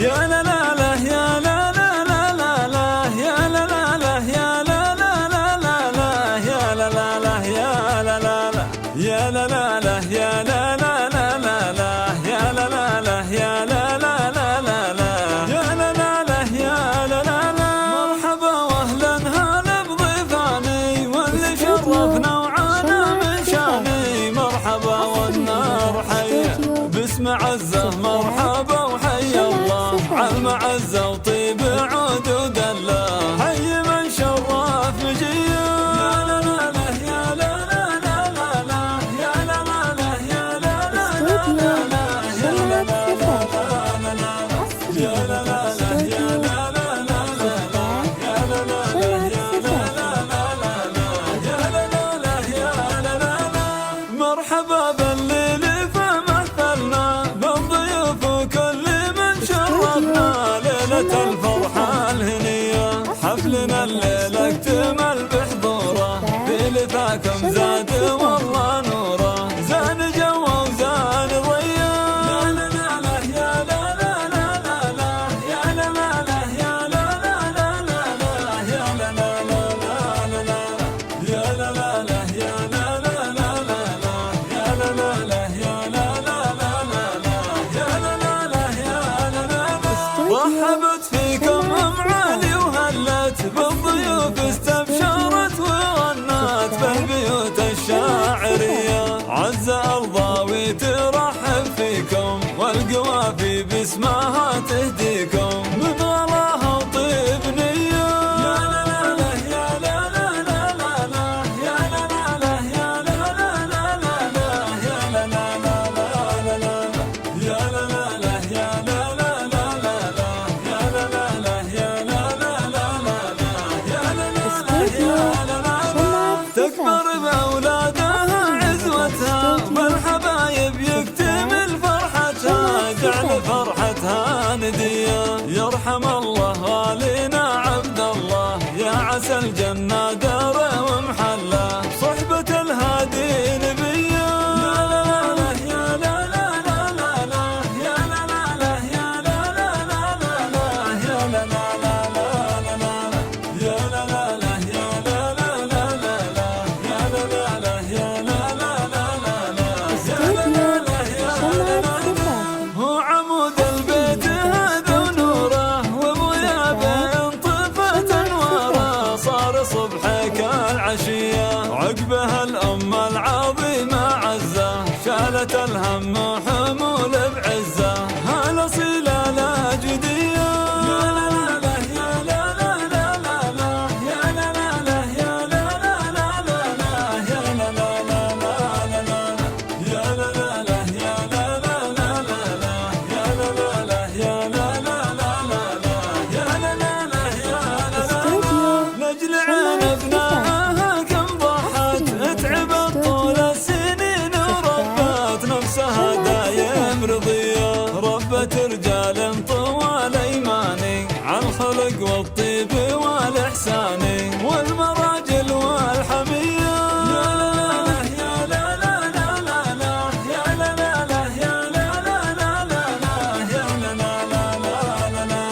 يا لا لا لا يا لا لا لا لا لا يا لا لا لا يا لا لا لا لا لا يا لا لا لا يا لا لا لا يا لا لا لا يا لا لا لا لا لا يا لا لا لا يا لا لا لا لا لا يا لا لا لا يا لا لا لا. مرحبا واهلا هلا بضيفاني واللي شرفنا وعانا من شاني. مرحبا والنار حيا باسم عزه مرحبا وحيا الله عالمعزه وطيب عود ودله. حي من شرف مجيه يا لا لا لا يا لا لا لا لا لا يا لا لا لا يا لا لا لا لا لا يا لا لا لا يا لا لا لا يا لا لا لا لا يا لا لا لا يا لا لا لا لا يا لا لا لا يا لا لا لا. مرحبا بالليل فمثلنا بالضيوف وكل من شرفنا. ليلة الفرحة الهنية حفلنا الليلة اكتمل بحضوره. في لفاكم زاد والله نوره زان جوه وزان ضيه. يا لا لا لا يا لا لا لا لا لا يا لا لا لا يا لا لا لا لا لا يا لا لا لا لا لا يا لا لا لا يا لا لا لا لا لا يا لا لا لا يا لا لا لا لا لا يا لا لا لا يا لا لا لا. رحبت فيكم ام علي وهلت بالضيوف استبشرت وغنت بالبيوت الشاعريه. عزة الضاوي ترحب فيكم والقوافي باسمها تهديكم من غلاها وطيب نيه. يا لا لا لا يا لا لا لا لا لا يا لا لا لا يا لا لا لا لا لا يا لا لا لا لا لا يا لا لا لا يا لا لا لا لا لا يا لا لا لا يا لا لا لا لا لا يا لا لا لا يا لا لا لا. تكبر بأولادها عزوتها بالحبايب يكتمل فرحتها. جعل فرحتها ندية يرحم الله غالينا عبد الله. يا عسى الجنة داره ومحله صحبة الهادي نبيه. يا لا لا لا يا لا لا لا لا لا يا لا لا لا يا لا لا لا لا لا يا لا لا لا لا لا يا لا لا لا يا لا لا لا لا لا يا لا لا لا يا لا لا لا لا لا يا لا لا لا يا لا لا لا. هو عمود البيت هذا ونوره وابويا بين طفت انواره. صار صبحك العشيه عقبها الام العظيمه عزه. شالت الهم وحمول بعزه هالاصيله لا جديه. يا لا لا لا يا لا لا لا لا لا يا لا لا لا يا لا لا لا لا لا يا لا لا لا لا لا يا لا لا لا يا لا لا لا لا لا يا لا لا لا يا لا لا لا لا لا يا لا لا لا يا لا لا لا. نجل عين ابنائها كم ضحت تعبت طول السنين وربت نفسها دايم رضيه. ربت رجال طوال ايماني عن الخلق والطيب والاحسان والمراجل والحميه. يا لا لا يا لا لا لا لا لا يا لا لا لا يا لا لا لا لا لا يا لا لا لا لا لا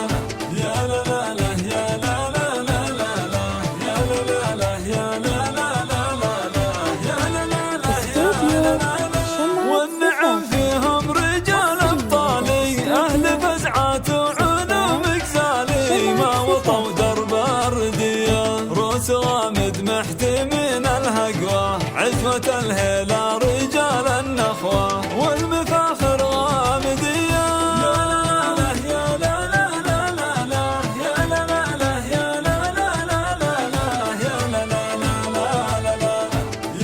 يا لا لا لا يا لا لا لا لا لا يا لا لا لا يا لا لا لا لا لا يا لا لا لا يا لا لا لا. والنعم فيهم رجال ابطالي اهل فزعات وعلوم اجزالي. ما وطوا درب الرديه روس غامد محتمين الهقوه. عزوة الهيله رجال النخوه والمفاخر غامديه. يا لا لا يا لا لا لا لا لا يا لا لا لا يا لا لا لا لا لا يا لا لا لا لا لا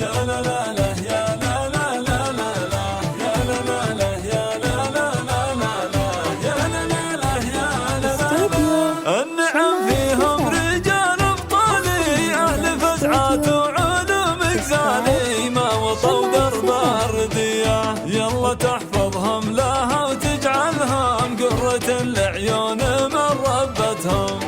يا لا لا لا يا لا لا لا لا لا يا لا لا لا يا لا لا لا لا لا يا لا لا لا يا لا لا لا. النعم فيهم رجال ابطالي اهل فزعات وعلوم اجزالي. ما وطوا درب الرديه يلا تحفظهم لها وتجعلهم قرة العيون من ربتهم.